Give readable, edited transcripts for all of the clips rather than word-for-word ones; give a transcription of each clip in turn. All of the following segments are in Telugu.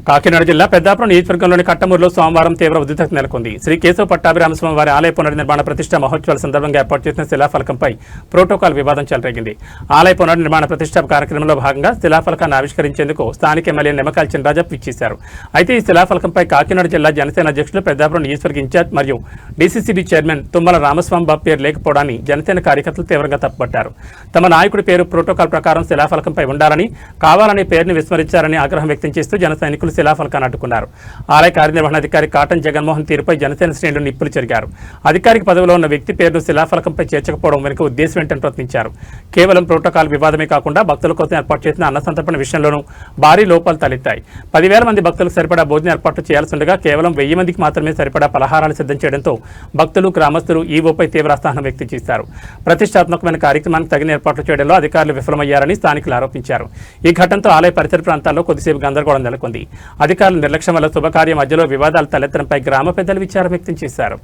కాకినాడ జిల్లా పెద్దాపురం నియోజకవర్గంలోని కట్టమూరులో సోమవారం తీవ్ర ఉద్రిక్తత నెలకొంది. శ్రీ కేశవ పట్టాభిరామస్వామి వారి ఆలయ పునర్నిర్మాణ ప్రతిష్ట మహోత్సవాల సందర్భంగా ఏర్పాటు చేసిన శిలాఫలకంపై ప్రోటోకాల్ వివాదం చెలరేగింది. ఆలయ పునర్నిర్మాణ ప్రతిష్ట కార్యక్రమంలో భాగంగా శిలాఫలకాన్ని ఆవిష్కరించేందుకు స్థానిక ఎమ్మెల్యే నిమ్మకాయల చినరాజప్ప విచ్చేశారు. అయితే ఈ శిలాఫలకంపై కాకినాడ జిల్లా జనసేన అధ్యక్షులు పెద్దాపురం నియోజకవర్గ ఇన్ఛార్జ్ మరియు డీసీసీబీ చైర్మన్ తుమ్మల రామస్వామి బాబు పేరు లేకపోవడాన్ని జనసేన కార్యకర్తలు తీవ్రంగా తప్పుపట్టారు. తమ నాయకుడి పేరు ప్రోటోకాల్ ప్రకారం శిలాఫలకంపై ఉండాలని, కావాలనే పేరుని విస్మరించారని ఆగ్రహం వ్యక్తం చేస్తూ జన సైనికులు శిలాఫలకాన్ని అడ్డుకున్నారు. ఆలయ కార్యనిర్వహణాధికారి కాటన్ జగన్మోహన్ తీరుపై జనసేన శ్రేణులు నిప్పులు చెరిగారు. అధికారిక పదవిలో ఉన్న వ్యక్తి పేరును శిలాఫలకంపై చేర్చకపోవడం వెనుక ఉద్దేశం ఏంటని ప్రశ్నించారు. కేవలం ప్రోటోకాల్ వివాదమే కాకుండా భక్తుల కోసం ఏర్పాటు చేసిన అన్న సంతర్పణ విషయంలోనూ భారీ లోపాలు తలెత్తాయి. 10,000 మంది భక్తులకు సరిపడా భోజన ఏర్పాట్లు చేయాల్సి ఉండగా కేవలం 1000 మందికి మాత్రమే సరిపడా పలహారాలు సిద్ధం చేయడంతో భక్తులు, గ్రామస్తులు ఈవోపై తీవ్ర అసహనం వ్యక్తం చేశారు. ప్రతిష్టాత్మకమైన కార్యక్రమానికి తగిన ఏర్పాట్లు చేయడంలో అధికారులు విఫలమయ్యారని స్థానికులు ఆరోపించారు. ఈ ఘటనతో ఆలయ పరిసర ప్రాంతాల్లో కొద్దిసేపు గందరగోళం నెలకొంది. అధికారుల నిర్లక్ష్యం వల్ల శుభకార్యం మధ్యలో వివాదాలు తలెత్తడంపై గ్రామ పెద్దలు విచారం వ్యక్తం చేశారు.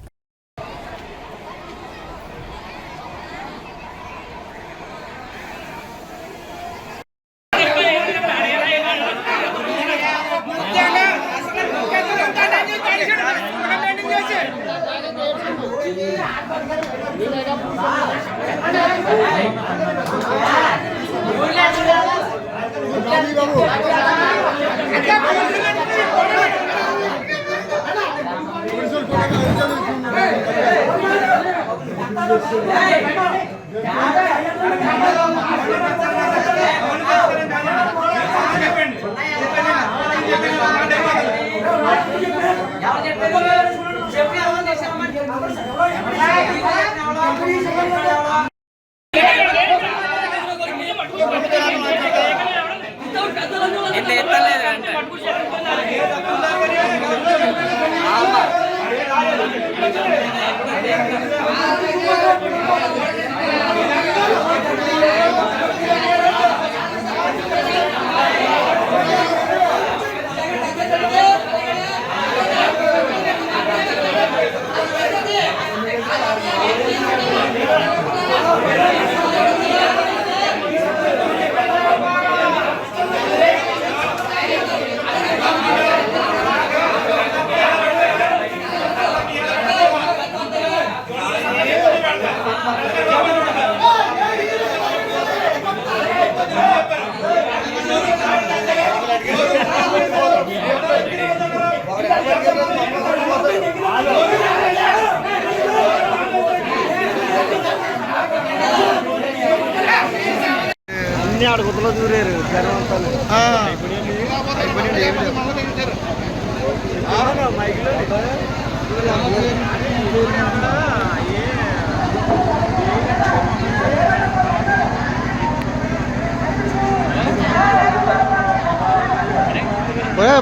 గుర్తులో చూడారు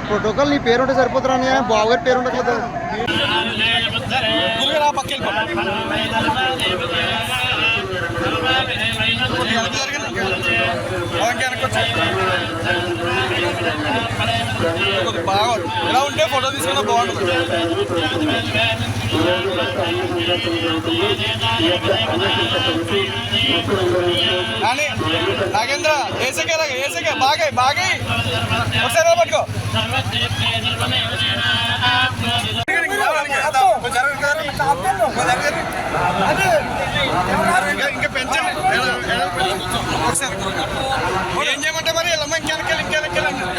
ప్రోటోకాల్ నీ పేరు ఉంటే సరిపోతురా అని బావగారి పేరు ఉండదు కదా. ఎలా ఉంటే ఫోటో తీసుకున్నా బాగుంటుంది. కానీ నాగేంద్ర ఏసకే బాగా ఒకసారి పట్టుకో. ఇంకా పెంచండి. ఏం చేయమంటే మరి వెళ్ళమ్మ ఇంకెనకెళ్ళి